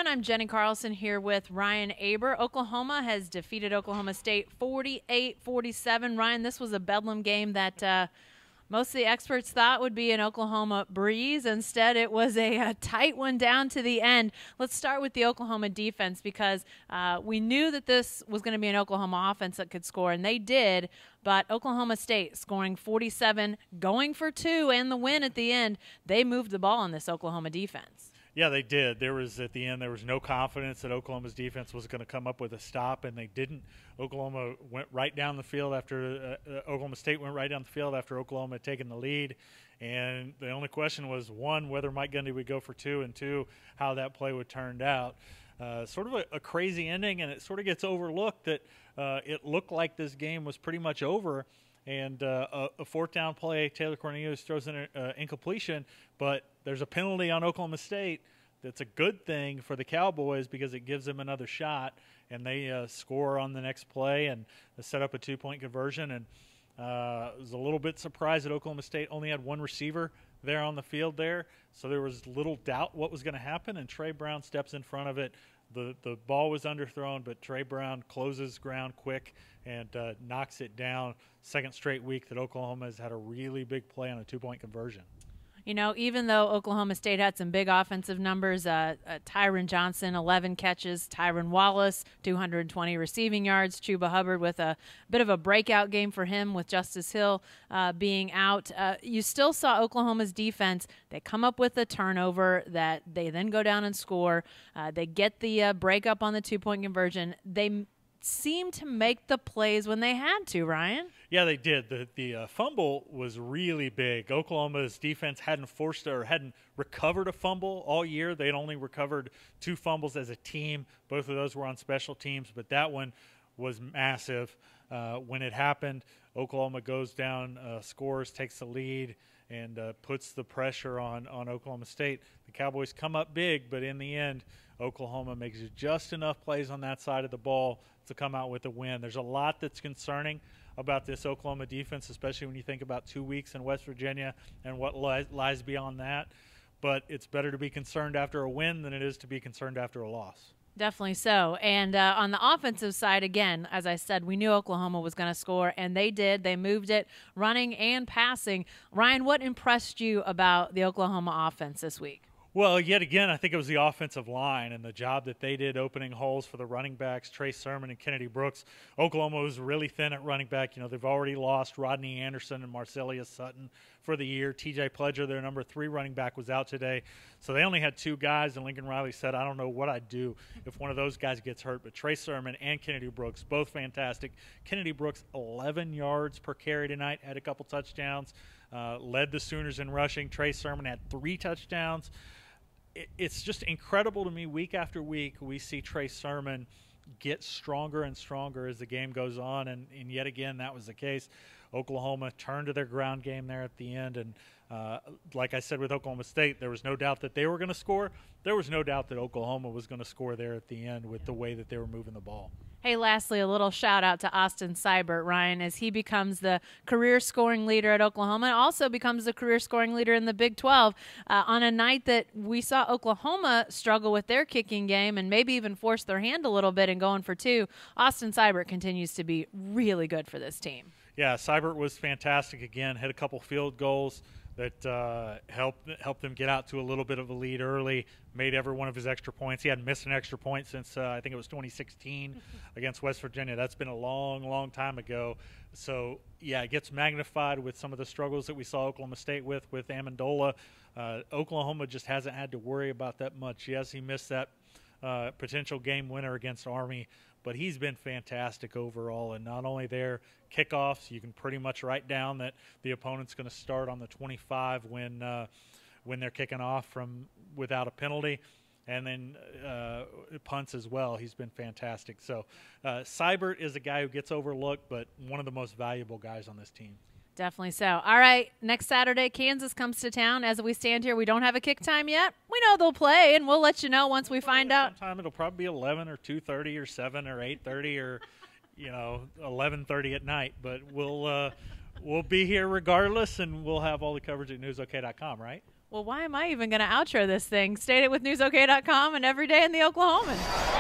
7. I'm Jenni Carlson here with Ryan Aber. Oklahoma has defeated Oklahoma State 48-47. Ryan, this was a Bedlam game that most of the experts thought would be an Oklahoma breeze. Instead, it was a tight one down to the end. Let's start with the Oklahoma defense because we knew that this was going to be an Oklahoma offense that could score, and they did. But Oklahoma State scoring 47, going for 2, and the win at the end. They moved the ball in this Oklahoma defense. Yeah, they did. At the end, there was no confidence that Oklahoma's defense was going to come up with a stop, and they didn't. Oklahoma went right down the field after Oklahoma State went right down the field after Oklahoma had taken the lead. And the only question was, 1, whether Mike Gundy would go for 2, and 2, how that play would turn out. Sort of a crazy ending, and it sort of gets overlooked that it looked like this game was pretty much over. And a 4th down play, Taylor Cornelius throws in an incompletion, but there's a penalty on Oklahoma State. That's a good thing for the Cowboys because it gives them another shot, and they score on the next play and set up a 2-point conversion. And I was a little bit surprised that Oklahoma State only had 1 receiver there on the field there, so there was little doubt what was going to happen, and Trey Brown steps in front of it. The ball was underthrown, but Trey Brown closes ground quick and knocks it down. Second straight week that Oklahoma has had a really big play on a 2-point conversion. You know, even though Oklahoma State had some big offensive numbers, Tyron Johnson, 11 catches, Tyron Wallace, 220 receiving yards, Chuba Hubbard with a bit of a breakout game for him with Justice Hill being out. You still saw Oklahoma's defense. They come up with a turnover that they then go down and score. They get the breakup on the 2-point conversion. They seemed to make the plays when they had to, Ryan. Yeah, they did. The fumble was really big. Oklahoma's defense hadn't recovered a fumble all year. They'd only recovered 2 fumbles as a team. Both of those were on special teams, but that one was massive. When it happened, Oklahoma goes down, scores, takes the lead, and puts the pressure on Oklahoma State. The Cowboys come up big, but in the end, Oklahoma makes just enough plays on that side of the ball to come out with a win. There's a lot that's concerning about this Oklahoma defense, especially when you think about 2 weeks in West Virginia and what lies beyond that. But it's better to be concerned after a win than it is to be concerned after a loss. Definitely so. And on the offensive side, again, as I said, we knew Oklahoma was going to score, and they did. They moved it, running and passing. Ryan, what impressed you about the Oklahoma offense this week? Well, yet again, I think it was the offensive line and the job that they did opening holes for the running backs, Trey Sermon and Kennedy Brooks. Oklahoma was really thin at running back. You know, they've already lost Rodney Anderson and Marcellus Sutton for the year. TJ Pledger, their number 3 running back, was out today. So they only had 2 guys, and Lincoln Riley said, I don't know what I'd do if one of those guys gets hurt. But Trey Sermon and Kennedy Brooks, both fantastic. Kennedy Brooks, 11 yards per carry tonight, had a couple touchdowns, led the Sooners in rushing. Trey Sermon had 3 touchdowns. It's just incredible to me week after week we see Trey Sermon get stronger and stronger as the game goes on, and yet again that was the case. Oklahoma turned to their ground game there at the end, and like I said with Oklahoma State, there was no doubt that they were going to score. There was no doubt that Oklahoma was going to score there at the end with the way that they were moving the ball. Hey, lastly, a little shout-out to Austin Seibert, Ryan, as he becomes the career scoring leader at Oklahoma and also becomes the career scoring leader in the Big 12 on a night that we saw Oklahoma struggle with their kicking game and maybe even force their hand a little bit in going for 2. Austin Seibert continues to be really good for this team. Yeah, Seibert was fantastic again, hit a couple field goals that helped them get out to a little bit of a lead early, made every one of his extra points. He hadn't missed an extra point since I think it was 2016 against West Virginia. That's been a long, long time ago. So, yeah, it gets magnified with some of the struggles that we saw Oklahoma State with Amendola. Oklahoma just hasn't had to worry about that much. Yes, he missed that potential game winner against Army, but he's been fantastic overall. And not only their kickoffs, you can pretty much write down that the opponent's going to start on the 25 when they're kicking off from without a penalty, and then punts as well. He's been fantastic. So Seibert is a guy who gets overlooked, but one of the most valuable guys on this team. Definitely so. All right, next Saturday, Kansas comes to town. As we stand here, we don't have a kick time yet. We know they'll play, and we'll let you know once we find out. Sometime it'll probably be 11 or 2:30 or 7 or 8:30 or, 11:30 at night. But we'll be here regardless, and we'll have all the coverage at newsok.com, right? Well, why am I even going to outro this thing? Stay with newsok.com and every day in the Oklahoman.